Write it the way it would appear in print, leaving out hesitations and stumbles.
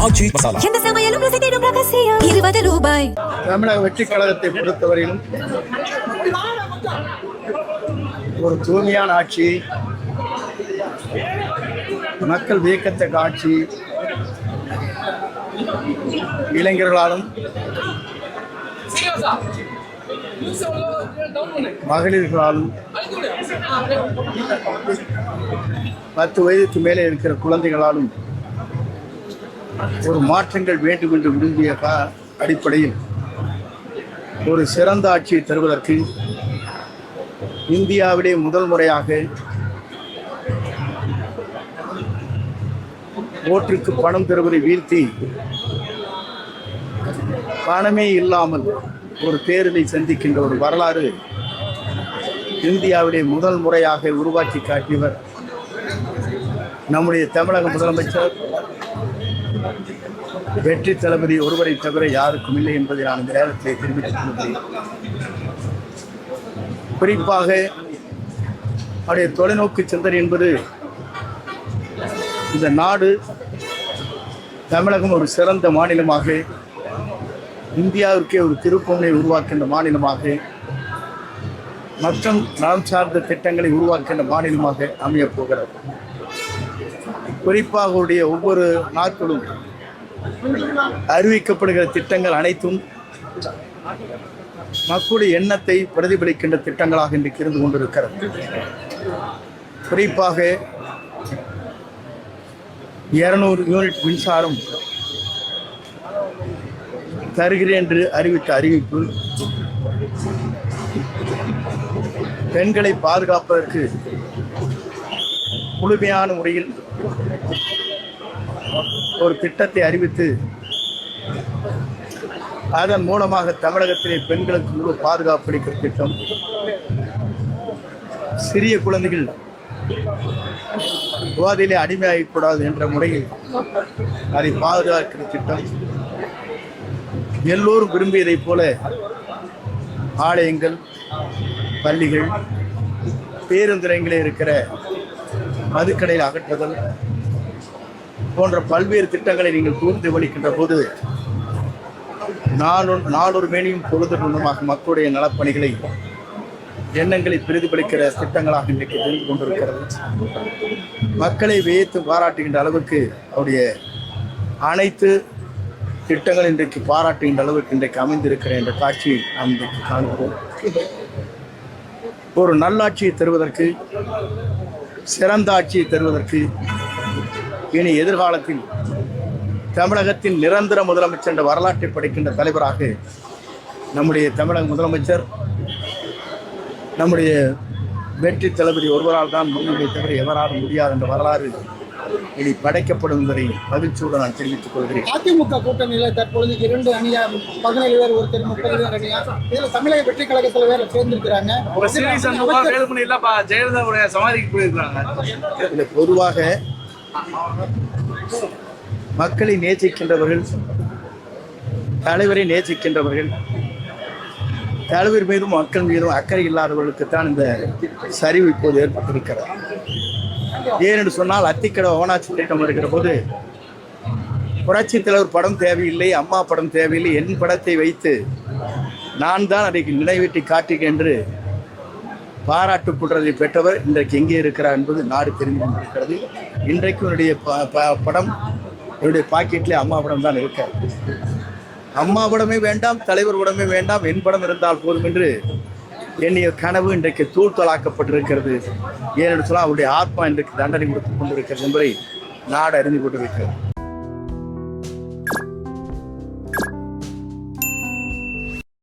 ஆச்சி மசாலா. எந்த சமையலும் ருசி தேடும் ரகசியம் 20 ரூபாய். தமிழக வெற்றி கழகத்தை பொறுத்தவரையிலும் ஒரு தூய்மையான ஆட்சி, மக்கள் வியக்கத்தக்க ஆட்சி, இளைஞர்களாலும் மகளிர்களாலும் 10 வயதுக்கு மேலே இருக்கிற குழந்தைகளாலும் ஒரு மாற்றங்கள் வேண்டும் என்று விரும்பிய அடிப்படையில் ஒரு சிறந்த ஆட்சியை தருவதற்கு இந்தியாவிலே முதல் முறையாக ஓட்டுக்கு பணம் தருவதை வீழ்த்தி பணமே இல்லாமல் ஒரு தேர்தலை சந்திக்கின்ற ஒரு வரலாறு இந்தியாவிலே முதல் முறையாக உருவாக்கி காட்டியவர் நம்முடைய தமிழக முதலமைச்சர் வெற்றி தளபதி ஒருவரை தவிர யாருக்கும் இல்லை என்பதை நான் இந்த நேரத்தில் தெரிவித்துக் கொள்கிறேன். குறிப்பாக அவருடைய தொலைநோக்கு சிந்தனை என்பது இந்த நாடு தமிழகம் ஒரு சிறந்த மாநிலமாக, இந்தியாவிற்கே ஒரு திருப்புமுனை உருவாக்கின்ற மாநிலமாக, மற்றும் நலம் சார்ந்த திட்டங்களை உருவாக்கின்ற மாநிலமாக அமையப் போகிறது. குறிப்பாக அவருடைய ஒவ்வொரு நாட்களும் அறிவிக்கப்படுகிற திட்டங்கள் அனைத்தும் மக்களுடைய எண்ணத்தை பிரதிபலிக்கின்ற திட்டங்களாக இன்றைக்கு இருந்து கொண்டிருக்கிறது. குறிப்பாக 200 யூனிட் மின்சாரம் தருகிறேன் என்று அறிவித்த அறிவிப்பு, பெண்களை பாதுகாப்பதற்கு முழுமையான முறையில் ஒரு திட்டத்தை அறிவித்து அதன் மூலமாக தமிழகத்திலே பெண்களுக்கு முழு பாதுகாப்பு அளிக்கிற திட்டம், சிறிய குழந்தைகள் போதையிலே அடிமையாகக்கூடாது என்ற முறையில் அதை பாதுகாக்கிற திட்டம், எல்லோரும் விரும்பியதைப் போல ஆலயங்கள், பள்ளிகள், பேருந்துரைகளே இருக்கிற மதுக்கடையில் அகற்றுதல் போன்ற பல்வேறு திட்டங்களை நீங்கள் கூர்ந்து வலிக்கின்ற போது நாளொரு மேனியும் பொழுது மூலமாக மக்களுடைய நலப்பணிகளை, எண்ணங்களை பிரதிபலிக்கிற திட்டங்களாக இன்றைக்கு தெரிந்து கொண்டிருக்கிறது. மக்களை வியத்து பாராட்டுகின்ற அளவுக்கு அவருடைய அனைத்து திட்டங்கள் இன்றைக்கு பாராட்டுகின்ற அளவுக்கு இன்றைக்கு அமைந்திருக்கிற என்ற காட்சியை நாம் இன்றைக்கு காண்கிறோம். ஒரு நல்லாட்சியை தருவதற்கு, சிறந்த ஆட்சியை தருவதற்கு, இனி எதிர்காலத்தில் தமிழகத்தின் நிரந்தர முதலமைச்சர் என்ற வரலாற்றை படைக்கின்ற தலைவராக நம்முடைய தமிழக முதலமைச்சர், நம்முடைய வெற்றி தளபதி ஒருவரால் தான் முன்னிலை தவிர எவராலும் முடியாது என்ற வரலாறு இனி படைக்கப்படும் என்பதை மகிழ்ச்சியோடு நான் தெரிவித்துக் கொள்கிறேன். அதிமுக கூட்டணியில் தற்பொழுது 2 அணியா 17 பேர், ஒருத்தர் 30 பேர் அணியா, இதில் தமிழக வெற்றி கழகத்தில் வேற சேர்ந்திருக்கிறாங்க. ஜெயலலிதாவுடைய சமாதிக்கு போயிருக்கிறாங்க. பொதுவாக மக்களை நேசிக்கின்றவர்கள், தலைவரை நேசிக்கின்றவர்கள், தலைவர் மீதும் மக்கள் மீதும் அக்கறை இல்லாதவர்களுக்குத்தான் இந்த சரிவு இப்போது ஏற்பட்டிருக்கிறது. ஏனென்று சொன்னால், அத்திக்கடை ஓனாட்சி திட்டம் இருக்கிற போது புரட்சி தலைவர் படம் தேவையில்லை, அம்மா படம் தேவையில்லை, என் படத்தை வைத்து நான் தான் அதைக்கு நினைவீட்டி காட்டுகிறேன் என்று பாராட்டு குற்றத்தை பெற்றவர் இன்றைக்கு எங்கே இருக்கிறார் என்பது நாடு தெரிந்து கொண்டிருக்கிறது. இன்றைக்கு என்னுடைய படம், என்னுடைய பாக்கெட்டிலே அம்மா படம் தான் இருக்கிறது. அம்மா படமே வேண்டாம், தலைவர் படமே வேண்டாம், என் படம் இருந்தால் போதும் என்று என்னுடைய கனவு இன்றைக்கு தூள்தலாக்கப்பட்டிருக்கிறது. ஏனென்று சொன்னால் அவருடைய ஆத்மா இன்றைக்கு தண்டனை கொடுத்துக் கொண்டிருக்கிறது என்பதை நாடு அறிந்து கொண்டிருக்கிறது.